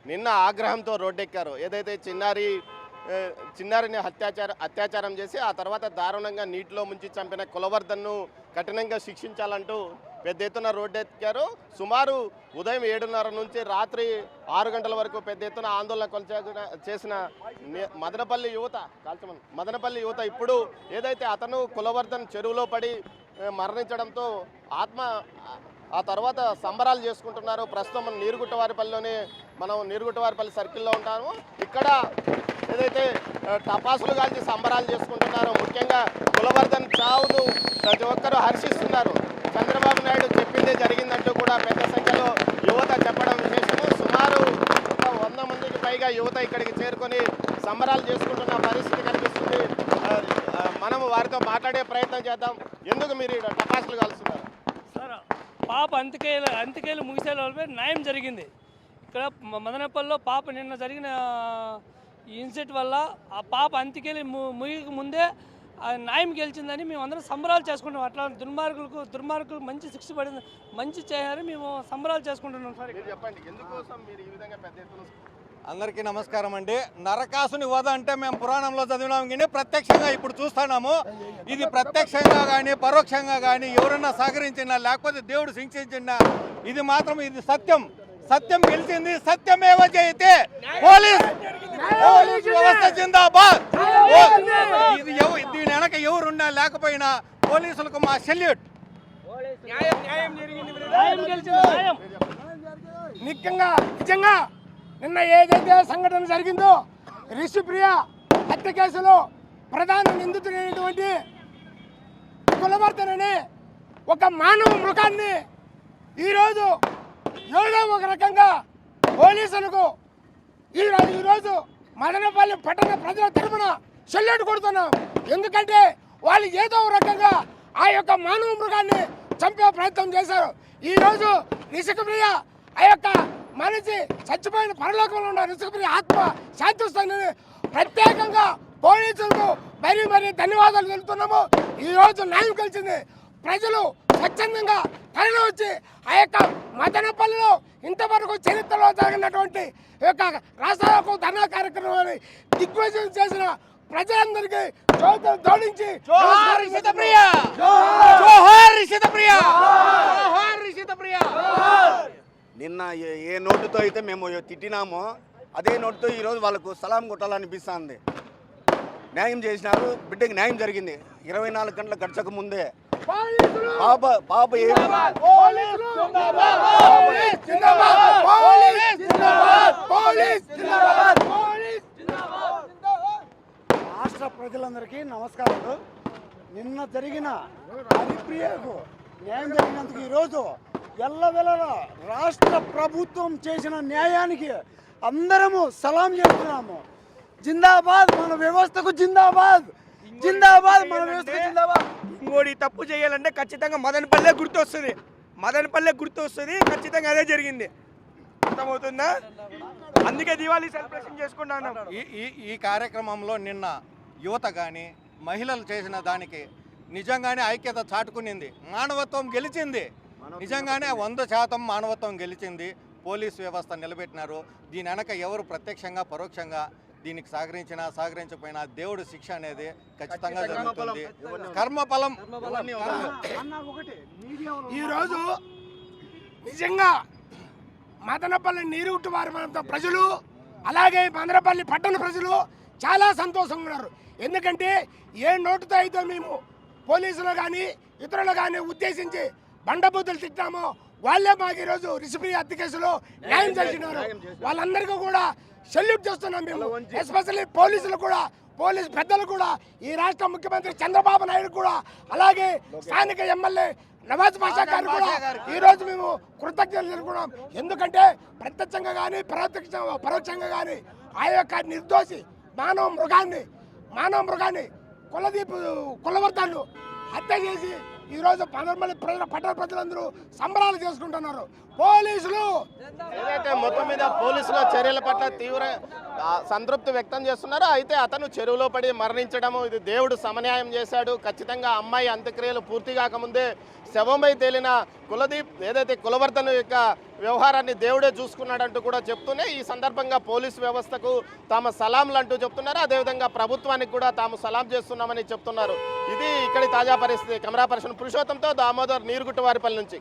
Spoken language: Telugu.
నిన్న ఆగ్రహంతో రోడ్డెక్కారు. ఏదైతే చిన్నారిని అత్యాచారం చేసి ఆ తర్వాత దారుణంగా నీటిలో ముంచి చంపిన కులవర్ధన్ను కఠినంగా శిక్షించాలంటూ పెద్ద ఎత్తున రోడ్డెక్కారు. సుమారు ఉదయం 7:30 నుంచి రాత్రి 6 గంటల వరకు పెద్ద ఎత్తున ఆందోళన చేసిన మదనపల్లి యువత ఇప్పుడు ఏదైతే అతను కులవర్ధన్ చెరువులో పడి మరణించడంతో ఆ తర్వాత సంబరాలు చేసుకుంటున్నారు. ప్రస్తుతం మనం నీరుగుట్టవారిపల్లి సర్కిల్లో ఉంటాము. ఇక్కడ ఏదైతే టపాసులు కాల్చి సంబరాలు చేసుకుంటున్నారో, ముఖ్యంగా కులవర్ధన్ చావును ప్రతి ఒక్కరూ హర్షిస్తున్నారు. చంద్రబాబు నాయుడు చెప్పిందే జరిగిందంటూ కూడా పెద్ద సంఖ్యలో యువత చెప్పడం విశేషము. సుమారు 100 మందికి పైగా యువత ఇక్కడికి చేరుకొని సంబరాలు చేసుకుంటున్న పరిస్థితి కనిపిస్తుంది. మనము వారితో మాట్లాడే ప్రయత్నం చేద్దాం. ఎందుకు మీరు ఇక్కడ టపాసులు కాల్స్తున్నారు? సార్, పాప అంత్యకేలు ముగిసే లోపే న్యాయం జరిగింది. ఇక్కడ మదనపల్లిలో పాప నిన్న జరిగిన ఇన్సిడెంట్ వల్ల ఆ పాప అంత్యకేలు ముగిక ముందే న్యాయం గెలిచిందని మేము అందరం సంబరాలు చేసుకుంటాం. అట్లా దుర్మార్గులకు మంచి శిక్ష పడింది, మంచి చేయాలని మేము సంబరాలు చేసుకుంటున్నాం. సార్, చెప్పండి ఎందుకోసం మీరు ఈ విధంగా పెద్ద ఎత్తున? అందరికీ నమస్కారం అండి. నరకాసుని వధ అంటే మేము పురాణంలో చదివినాం, కానీ ప్రత్యక్షంగా ఇప్పుడు చూస్తున్నాము. ఇది ప్రత్యక్షంగా కానీ పరోక్షంగా కానీ ఎవరన్నా సహకరించినా లేకపోతే దేవుడు శిక్షించినా ఇది మాత్రం ఇది సత్యం గెలిచింది. సత్యమేవ జయతే. పోలీస్ వ్యవస్థ జిందాబాద్. దీని వెనక ఎవరున్నా లేకపోయినా పోలీసులకు మా సెల్యూట్. నిజంగా నిన్న ఏదైతే సంఘటన జరిగిందో రిషిప్రియ హత్య కేసులో ప్రధాన నిందితుడైనటువంటి కులవర్ధన్ అనే ఒక మానవ మృగాన్ని ఈరోజు ఏదో ఒక రకంగా పోలీసులకు ఈరోజు మదనపల్లి పట్టణ ప్రజల తరఫున సెల్యూట్ కొడుతున్నాం. ఎందుకంటే వాళ్ళు ఏదో ఒక రకంగా ఆ యొక్క మానవ మృగాన్ని చంపే ప్రయత్నం చేశారు. ఈరోజు రిషిప్రియ ఆ యొక్క మనిషి చచ్చిపోయిన పరలోకంలో ఉన్న రిషిప్రియ ఆత్మ శాంతిస్తుందని ప్రత్యేకంగా పోలీసులకు మరీ ధన్యవాదాలు తెలుపుతున్నాము. ఈరోజు న్యాయం కలిసింది. ప్రజలు స్వచ్ఛందంగా తరలి వచ్చి ఆ యొక్క మదనపల్లిలో ఇంతవరకు చరిత్రలో జరిగినటువంటి యొక్క రాష్ట్రాలకు ధర్నా కార్యక్రమాన్ని దిగ్విజయం చేసిన ప్రజలందరికీ జోడించి నిన్న ఏ నోటుతో అయితే మేము తిట్టినామో అదే నోటుతో ఈరోజు వాళ్ళకు సలాం కొట్టాలనిపిస్తుంది. న్యాయం చేసినారు, బిడ్డకి న్యాయం జరిగింది. 24 గంటల గడచక ముందే పాప రాష్ట్ర ప్రజలందరికీ నమస్కారాలు. నిన్న జరిగిన హరిప్రియకు న్యాయం జరిగినందుకు ఈరోజు ఎల్లవెల్లలా రాష్ట్ర ప్రభుత్వం చేసిన న్యాయానికి అందరము సలాం చేస్తున్నాము. జిందాబాద్ మన వ్యవస్థకు, జిందాబాద్ మన వ్యవస్థకు జిందాబాద్. ఇంకోటి తప్పు చేయాలంటే ఖచ్చితంగా మదనపల్లె గుర్తొస్తుంది. ఖచ్చితంగా అదే జరిగింది. అర్థమవుతుందా? అందుకే దివాళీ సెలబ్రేషన్ చేసుకుంటున్నాం. ఈ కార్యక్రమంలో నిన్న యువత కానీ మహిళలు చేసిన దానికి నిజంగానే ఐక్యత చాటుకునింది. మానవత్వం గెలిచింది. నిజంగానే 100% మానవత్వం గెలిచింది. పోలీస్ వ్యవస్థ నిలబెట్టినారు. దీని వెనక ఎవరు ప్రత్యక్షంగా పరోక్షంగా దీనికి సహకరించకపోయినా దేవుడు శిక్ష అనేది ఖచ్చితంగా జరుగుతుంది. కర్మఫలం. ఈరోజు నిజంగా మదనపల్లి నీరుగుట్టు వారి ప్రజలు అలాగే మదనపల్లి పట్టణ ప్రజలు చాలా సంతోషంగా ఉన్నారు. ఎందుకంటే ఏ నోటుతో అయితే మేము పోలీసులు కానీ ఇతరులు కానీ ఉద్దేశించి బండబూతులు తిట్టామో వాళ్ళే మాకు ఈరోజు రిషిప్రియ హత్య కేసులో న్యాయం చేసినారు. వాళ్ళందరికీ కూడా సెల్యూట్ చేస్తున్నాం మేము. ఎస్పెషల్లీ పోలీసులు కూడా, పోలీస్ పెద్దలు కూడా, ఈ రాష్ట్ర ముఖ్యమంత్రి చంద్రబాబు నాయుడు కూడా, అలాగే స్థానిక ఎమ్మెల్యే నవాజ్ బాషా గారు కూడా ఈరోజు మేము కృతజ్ఞతలు తెలుపుకున్నాం. ఎందుకంటే ప్రత్యక్షంగా కానీ పరోక్షంగా కానీ ఆ యొక్క నిర్దోషి మానవ మృగాన్ని కులవర్ధన్ను హత్య చేసి ఈరోజు పట్టణ ప్రజలందరూ సంబరాలు చేసుకుంటున్నారు. పోలీసులు ఏదైతే మొత్తం మీద పోలీసుల చర్యల పట్ల తీవ్ర సంతృప్తి వ్యక్తం చేస్తున్నారు. అయితే అతను చెరువులో పడి మరణించడము ఇది దేవుడు సమన్యాయం చేశాడు. ఖచ్చితంగా అమ్మాయి అంత్యక్రియలు పూర్తి కాకముందే శవంపై తేలిన కులవర్ధన్ యొక్క వ్యవహారాన్ని దేవుడే చూసుకున్నాడంటూ కూడా చెప్తూనే ఈ సందర్భంగా పోలీసు వ్యవస్థకు తాము సలాంలు అంటూ చెప్తున్నారు. అదేవిధంగా ప్రభుత్వానికి కూడా తాము సలాం చేస్తున్నామని చెప్తున్నారు. ఇది ఇక్కడి తాజా పరిస్థితి. కెమెరా పర్సన్ పురుషోత్తంతో దామోదర్, నీరుగుట్టువారిపల్లి నుంచి.